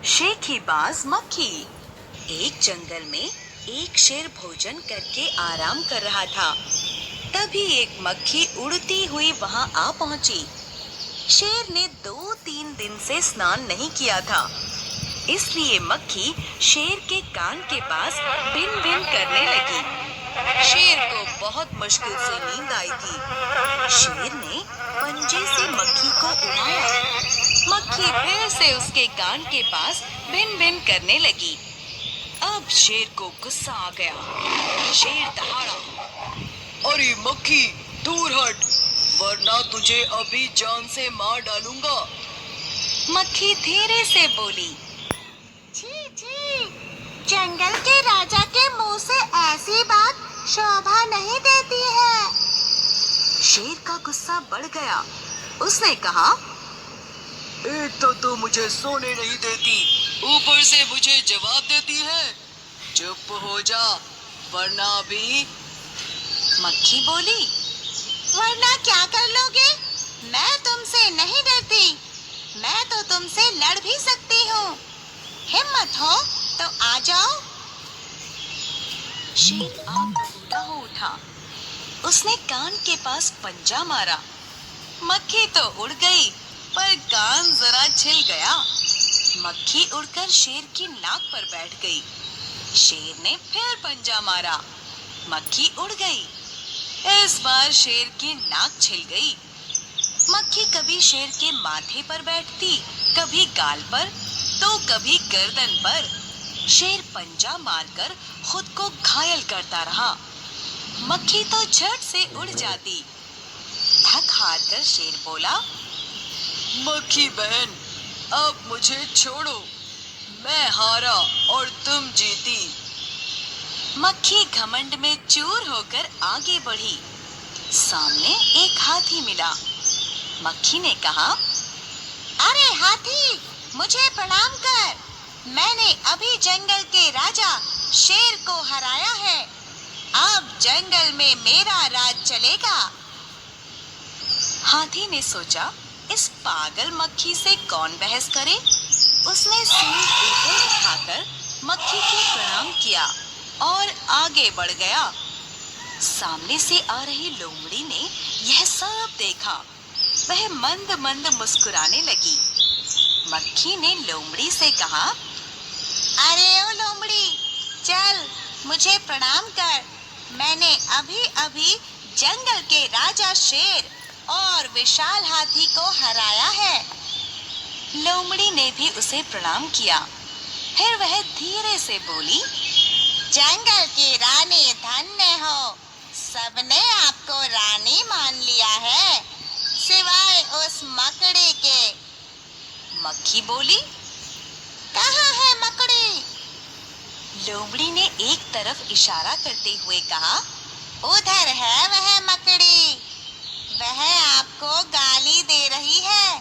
शेखीबाज मक्खी। एक जंगल में एक शेर भोजन करके आराम कर रहा था। तभी एक मक्खी उड़ती हुई वहां आ पहुंची। शेर ने 2-3 दिन से स्नान नहीं किया था, इसलिए मक्खी शेर के कान के पास बिन बिन करने लगी। शेर को बहुत मुश्किल से नींद आई थी। शेर ने पंजे से मक्खी को उड़ाया। मक्खी फिर से उसके कान के पास बिन बिन करने लगी। अब शेर को गुस्सा आ गया। शेर दहाड़ा, अरे मक्खी, दूर हट, वरना तुझे अभी जान से मार डालूंगा। मक्खी धीरे से बोली, छी छी, जंगल के राजा के मुंह से ऐसी बात शोभा नहीं देती है। शेर का गुस्सा बढ़ गया। उसने कहा, एक तो तू मुझे सोने नहीं देती, ऊपर से मुझे जवाब देती है। चुप हो जा, वरना भी। मक्खी बोली, वरना क्या कर लोगे? मैं तुमसे नहीं डरती, मैं तो तुमसे लड़ भी सकती हूँ। हिम्मत हो तो आ जाओ। शेर आग बबूला हो उठा। उसने कान के पास पंजा मारा। मक्खी तो उड़ गई, पर कान जरा छिल गया। मक्खी उड़कर शेर की नाक पर बैठ गई। शेर ने फिर पंजा मारा। मक्खी उड़ गई। इस बार शेर की नाक छिल गई। मक्खी कभी शेर के माथे पर बैठती, कभी गाल पर, तो कभी गर्दन पर। शेर पंजा मारकर खुद को घायल करता रहा। मक्खी तो झट से उड़ जाती। थक हार कर शेर बोला, मक्खी बहन, अब मुझे छोड़ो, मैं हारा और तुम जीती। मक्खी घमंड में चूर होकर आगे बढ़ी। सामने एक हाथी मिला। मक्खी ने कहा, अरे हाथी, मुझे प्रणाम कर। मैंने अभी जंगल के राजा शेर को हराया है। अब जंगल में मेरा राज चलेगा। हाथी ने सोचा, इस पागल मक्खी से कौन बहस करे। उसने सींग ऊपर उठाकर मक्खी को प्रणाम किया और आगे बढ़ गया। सामने से आ रही लोमड़ी ने यह सब देखा। वह मंद मंद मुस्कुराने लगी। मक्खी ने लोमड़ी से कहा, अरे ओ लोमड़ी, चल मुझे प्रणाम कर। मैंने अभी अभी जंगल के राजा शेर और विशाल हाथी को हराया है। लोमड़ी ने भी उसे प्रणाम किया। फिर वह धीरे से बोली, जंगल की रानी धन्य हो, सबने आपको रानी मान लिया है, सिवाय उस मकड़ी के। मक्खी बोली, कहाँ है मकड़ी? लोमड़ी ने एक तरफ इशारा करते हुए कहा, उधर है वह मकड़ी, वह आपको गाली दे रही है,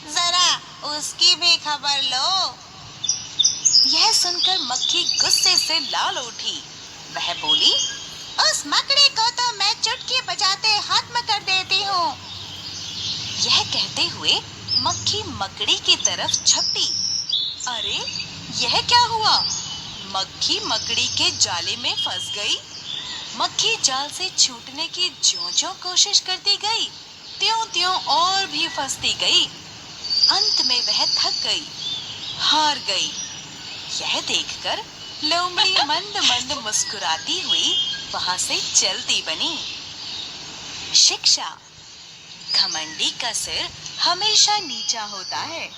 जरा उसकी भी खबर लो। यह सुनकर मक्खी गुस्से से लाल उठी। वह बोली, उस मकड़ी को तो मैं चुटकी बजाते खत्म कर देती हूँ। यह कहते हुए मक्खी मकड़ी की तरफ झपटी। अरे, यह क्या हुआ? मक्खी मकड़ी के जाले में फंस गई। मक्खी जाल से छूटने की ज्यों-ज्यों कोशिश करती गई, त्यों-त्यों और भी फंसती गई। अंत में वह थक गई, हार गई। यह देखकर लोमड़ी मंद मंद मुस्कुराती हुई वहां से चलती बनी। शिक्षा, घमंडी का सिर हमेशा नीचा होता है।